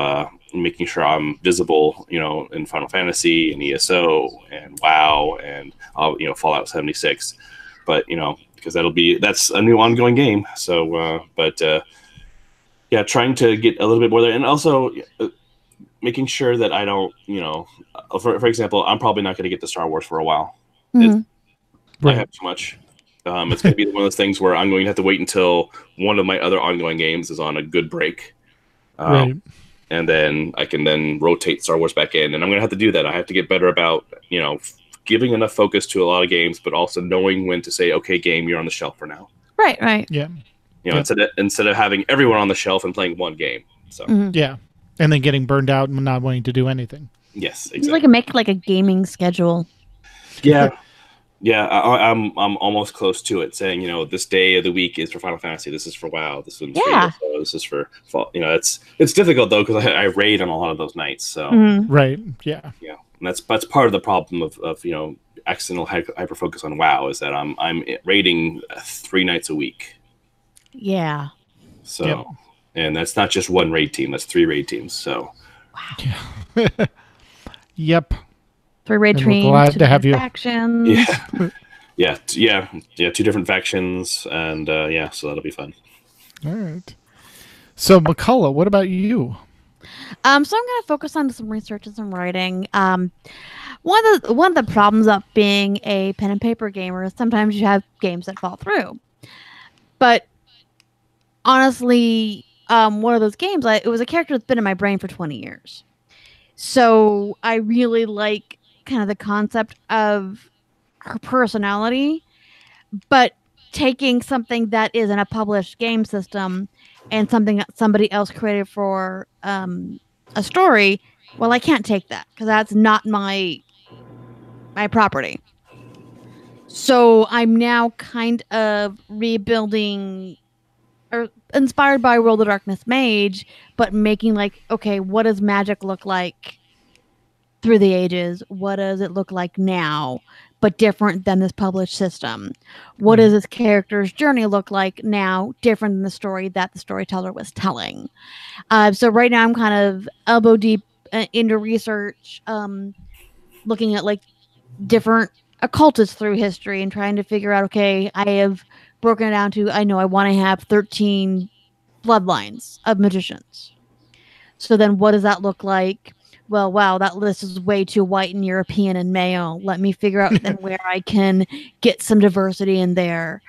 making sure I'm visible, in Final Fantasy and ESO and WoW and Fallout 76. But because that's a new ongoing game. So, trying to get a little bit more there, and also making sure that I don't, for example, I'm probably not going to get to Star Wars for a while. Mm-hmm. I have too much. It's going to be one of those things where I'm going to have to wait until one of my other ongoing games is on a good break. Right. And then I can then rotate Star Wars back in. And I'm going to have to do that. I have to get better about, giving enough focus to a lot of games, but also knowing when to say, okay, game, you're on the shelf for now. Right. Yeah. Instead of having everyone on the shelf and playing 1 game. So Yeah. And then getting burned out and not wanting to do anything. Yes, exactly. You can make like a gaming schedule. Yeah. Yeah, I'm almost close to it, saying, this day of the week is for Final Fantasy. This is for WoW. This one's for ESO, this is for fall. It's difficult though because I raid on a lot of those nights. So right, yeah, and that's part of the problem of accidental hyper focus on WoW is that I'm raiding 3 nights a week. Yeah. So, and that's not just 1 raid team. That's 3 raid teams. So. Wow. Yep. 3 raid teams. Glad to have you. Factions. Yeah. 2 different factions, and so that'll be fun. All right. So, McCullough, what about you? So I'm going to focus on some research and some writing. One of the problems of being a pen and paper gamer is sometimes you have games that fall through. But honestly, one of those games, it was a character that's been in my brain for 20 years. So I really like kind of the concept of her personality, but taking something that is in a published game system and something that somebody else created for a story, well, I can't take that because that's not my property. So I'm now kind of rebuilding or inspired by World of Darkness Mage, but making okay, what does magic look like through the ages? What does it look like now, but different than this published system? What does this character's journey look like now, different than the story that the storyteller was telling? So right now I'm kind of elbow deep into research, looking at different occultists through history and trying to figure out, okay, I have broken it down to, I know I want to have 13 bloodlines of magicians. So then what does that look like? Well, wow, that list is way too white and European and male. Let me figure out then where I can get some diversity in there.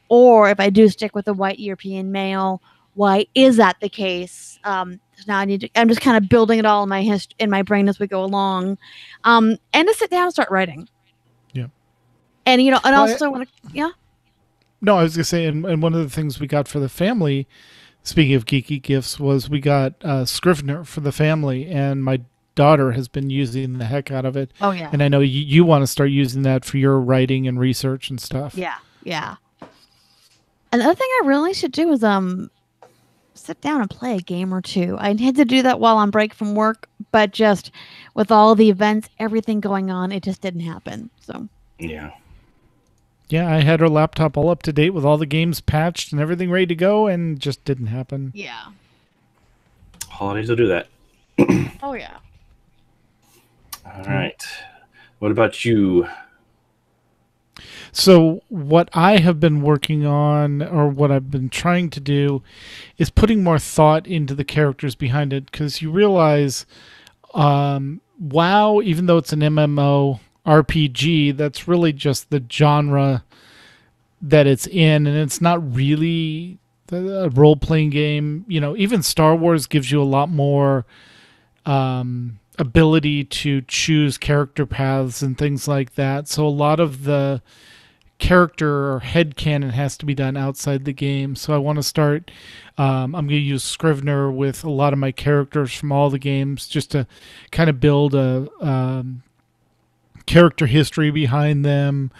Or if I do stick with the white European male, why is that the case? Now I'm just kind of building it all in my brain as we go along. And to sit down and start writing. Yeah. And, and Well, also, yeah. No, I was going to say, and one of the things we got for the family, speaking of geeky gifts, was we got Scrivener for the family, and my daughter has been using the heck out of it. Oh, yeah. And I know you want to start using that for your writing and research and stuff. Yeah, yeah. Another thing I really should do is sit down and play a game or two. I had to do that while on break from work, but just with all the events, everything going on, it just didn't happen. So Yeah. Yeah, I had her laptop all up to date with all the games patched and everything ready to go, and just didn't happen. yeah. Holidays will do that. Oh yeah. All right. What about you? So what I have been working on, or what I've been trying to do, is putting more thought into the characters behind it, because you realize, WoW, even though it's an MMO RPG, that's really just the genre that it's in, and it's not really a role-playing game. Even Star Wars gives you a lot more ability to choose character paths and things like that. So a lot of the character or headcanon has to be done outside the game. So I want to start, I'm going to use Scrivener with a lot of my characters from all the games, just to kind of build a character history behind them,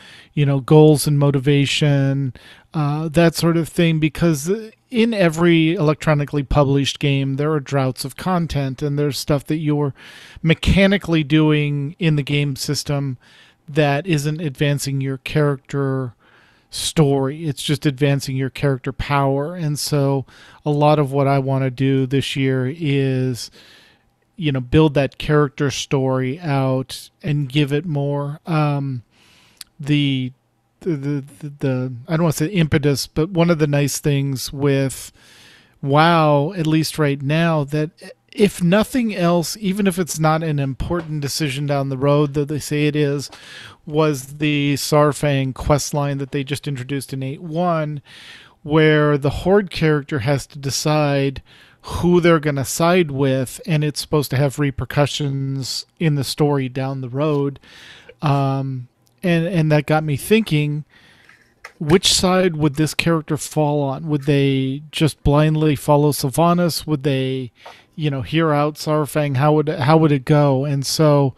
goals and motivation, that sort of thing, because in every electronically published game, there are droughts of content, and there's stuff that you're mechanically doing in the game system that isn't advancing your character story. It's just advancing your character power. And so a lot of what I want to do this year is, build that character story out and give it more the I don't want to say impetus, but one of the nice things with WoW, at least right now, that if nothing else, even if it's not an important decision down the road, though they say it is, was the Sarfang quest line that they just introduced in 8.1, where the Horde character has to decide who they're going to side with, and it's supposed to have repercussions in the story down the road. And that got me thinking, which side would this character fall on? Would they just blindly follow Sylvanas? Would they, hear out Sarfang? How would it go? And so,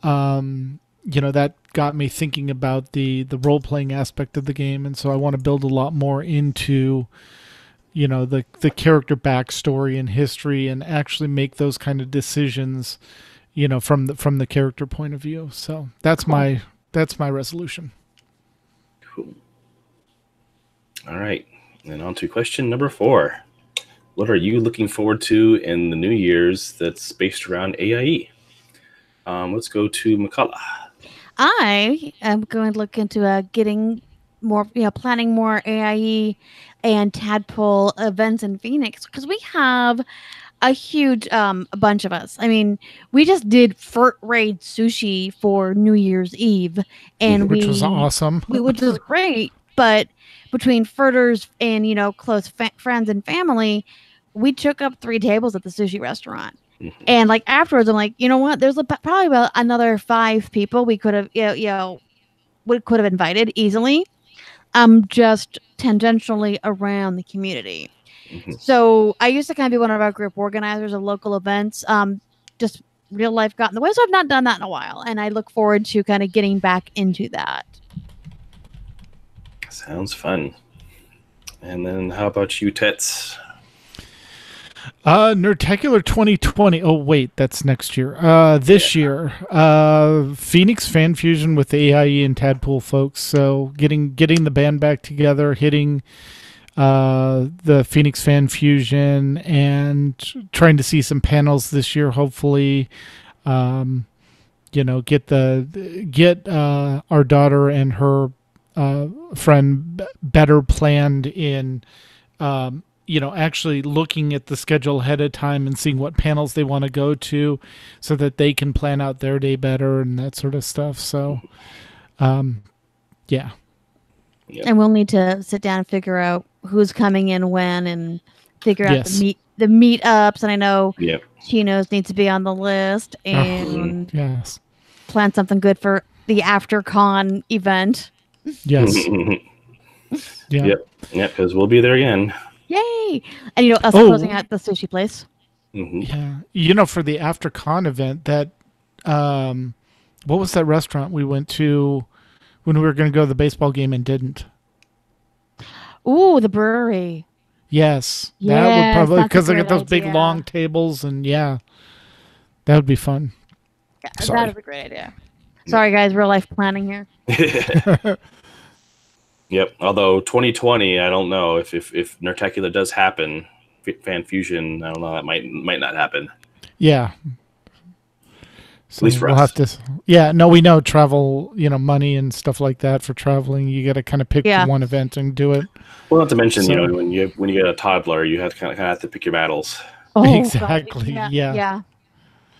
that got me thinking about the role-playing aspect of the game. And so I want to build a lot more into, the character backstory and history, and actually make those kind of decisions, from the character point of view. So that's my resolution. Cool. All right. And on to question number 4. What are you looking forward to in the New Year's that's based around AIE? Let's go to McCullough. I am going to look into getting more, planning more AIE and Tadpole events in Phoenix, because we have a huge a bunch of us. I mean, we just did Furt Raid Sushi for New Year's Eve, and which was awesome. Which was great. But between Furters and close friends and family, we took up 3 tables at the sushi restaurant. Mm-hmm. And afterwards, I'm like, you know what? There's probably about another 5 people we could have invited easily, just tangentially around the community. Mm-hmm. So I used to kind of be one of our group organizers of local events. Just real life got in the way, so I've not done that in a while, and I look forward to kind of getting back into that. Sounds fun. And then how about you, Tets? Nerdtacular 2020. Oh wait, that's next year. This year, Phoenix Fan Fusion with the AIE and Tadpole folks. So getting the band back together, hitting the Phoenix Fan Fusion, and trying to see some panels this year, hopefully. get our daughter and her friend better planned in, actually looking at the schedule ahead of time and seeing what panels they want to go to so that they can plan out their day better and that sort of stuff. So, yeah. Yep. And we'll need to sit down and figure out who's coming in when and figure out Yes. the meetups. And I know Yep. Chino's needs to be on the list and Yes. plan something good for the AfterCon event. Yes. Yeah. Yep. Yep. Because we'll be there again. Yay! And us closing at the sushi place. Mm-hmm. Yeah. For the AfterCon event, that what was that restaurant we went to when we were going to go to the baseball game and didn't? Ooh, the brewery. Yes. Yes, that would probably, that's a because they great got those big idea. long tables, and that would be fun. Yeah, Sorry. that is a great idea. Sorry, guys, real life planning here. Yep. Although 2020, I don't know if Nerdtacular does happen, Fan Fusion, I don't know, that might not happen. Yeah. So At least for we'll us. have to. Yeah. No, we know travel. Money and stuff like that for traveling. You got to kind of pick Yeah. one event and do it. Well, not to mention, So- when you get a toddler, you have to kind of have to pick your battles. Oh, God, Exactly, yeah. Yeah.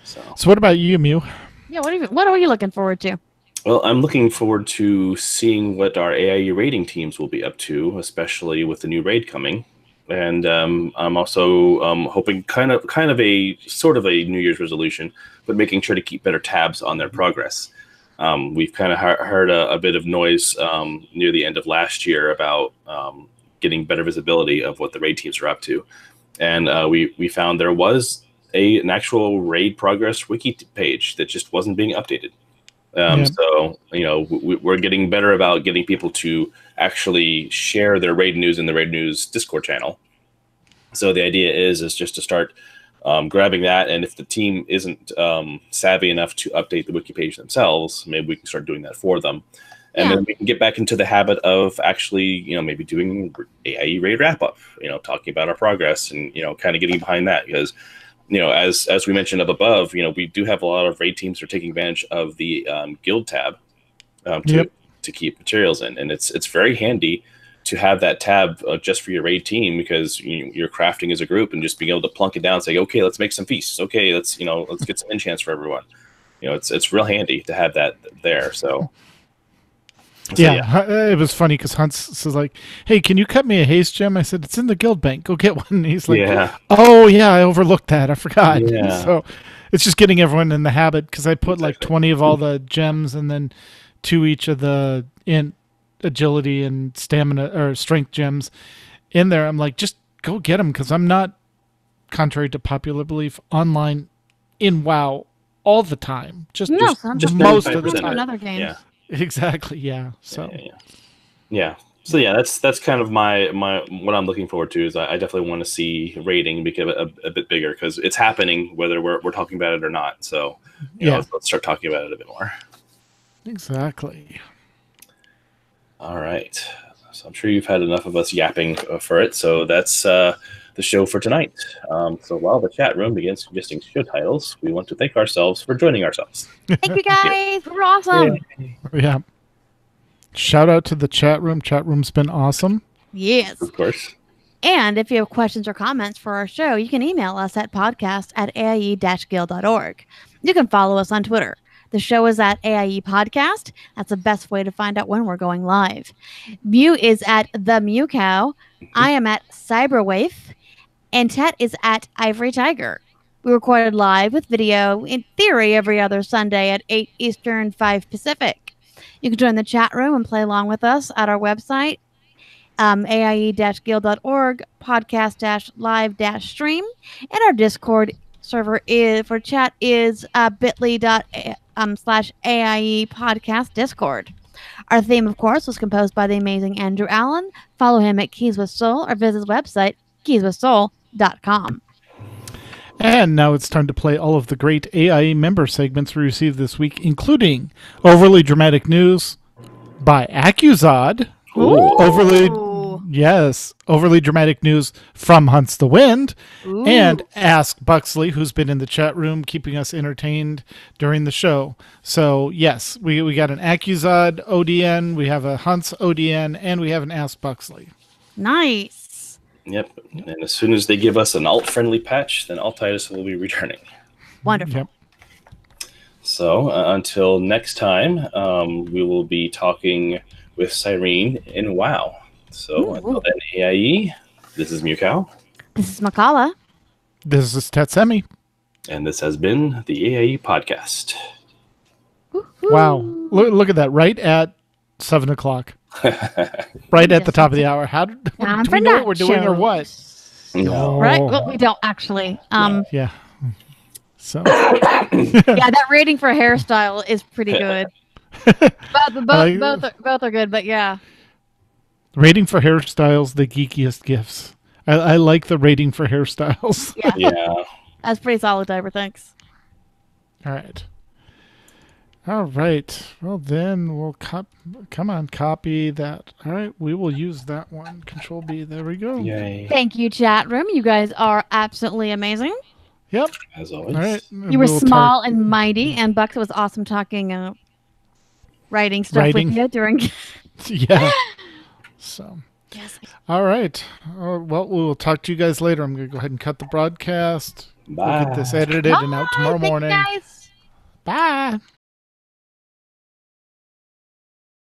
So, So what about you, Mew? Yeah. What are you looking forward to? well, I'm looking forward to seeing what our AIE raiding teams will be up to, especially with the new raid coming. And I'm also hoping kind of a sort of a New Year's resolution, but making sure to keep better tabs on their progress. We've kind of heard a bit of noise near the end of last year about getting better visibility of what the raid teams are up to. And we found there was an actual raid progress wiki page that just wasn't being updated. So, we're getting better about getting people to actually share their raid news in the raid news Discord channel. So the idea is just to start grabbing that. And if the team isn't savvy enough to update the wiki page themselves, maybe we can start doing that for them. And then we can get back into the habit of actually, maybe doing AIE raid wrap up, talking about our progress and, kind of getting behind that because, as we mentioned up above, we do have a lot of raid teams that are taking advantage of the guild tab to keep materials in. And it's very handy to have that tab just for your raid team because you're crafting as a group and just being able to plunk it down and say, okay, let's make some feasts. Okay, let's get some enchants for everyone. It's real handy to have that there. So It was funny because Hunt says like, "Hey, can you cut me a haste gem?" I said, "It's in the guild bank. Go get one." And he's like, "Oh yeah, I overlooked that. I forgot." Yeah. So it's just getting everyone in the habit because I put like 20 of all the gems and then 2 each of the agility and stamina or strength gems in there. I'm like, just go get them because I'm not, contrary to popular belief, online in WoW all the time. Just most of the time. Another game. Yeah. Exactly. Yeah. So. Yeah. So that's kind of my what I'm looking forward to is I definitely want to see raiding become a bit bigger because it's happening whether we're talking about it or not. So let's start talking about it a bit more. Exactly. All right. So I'm sure you've had enough of us yapping for it. So that's the show for tonight. So while the chat room begins suggesting show titles, we want to thank ourselves for joining ourselves. Thank you guys. We're awesome. Yeah. Shout out to the chat room. Chat room's been awesome. Yes. Of course. And if you have questions or comments for our show, you can email us at podcast@aie-guild.org. You can follow us on Twitter. The show is at AIE Podcast. That's the best way to find out when we're going live. Mew is at The Mew Cow. I am at Cyberwaif. And Tet is at Ivory Tiger. We recorded live with video, in theory, every other Sunday at 8 Eastern, 5 Pacific. You can join the chat room and play along with us at our website, AIE-guild.org, podcast-live-stream. And our Discord server for chat is bit.ly/AIE Podcast Discord. Our theme, of course, was composed by the amazing Andrew Allen. Follow him at Keys with Soul or visit his website, keyswithsoul.com. And now it's time to play all of the great AIE member segments we received this week, including Overly Dramatic News by Accuzod, Ooh. Overly Yes, overly dramatic news from Hunts the Wind, Ooh. and Ask Buxley, who's been in the chat room keeping us entertained during the show. So yes, we got an Accuzod ODN, we have a Hunts ODN, and we have an Ask Buxley. Nice. Yep. And as soon as they give us an alt-friendly patch, then Altitis will be returning. Wonderful. Yep. So until next time, we will be talking with Cyrene in WoW. So until then, AIE, this is Mewcow. This is Makala. This is Tetsemi. And this has been the AIE Podcast. Woo-hoo. Wow, look at that! Right at 7 o'clock, right at the top of the hour. How do we know what we're doing or what? No. Right? Well, we don't actually. Yeah. So Yeah, that rating for hairstyle is pretty good. Both are good, but yeah. rating for hairstyles, the geekiest gifts. I like the rating for hairstyles. Yeah. That's pretty solid, Diver. Thanks. All right. All right. Well, then we'll come on, copy that. All right. We will use that one. Control B. There we go. Yay. Thank you, chat room. You guys are absolutely amazing. Yep. As always. All right. You were small and mighty, and Bucks, it was awesome talking writing stuff with you during. Yeah. So. Yes. All right. Well, we'll talk to you guys later. I'm going to go ahead and cut the broadcast. Bye. We'll get this edited and out tomorrow Thank you, morning. guys. Bye.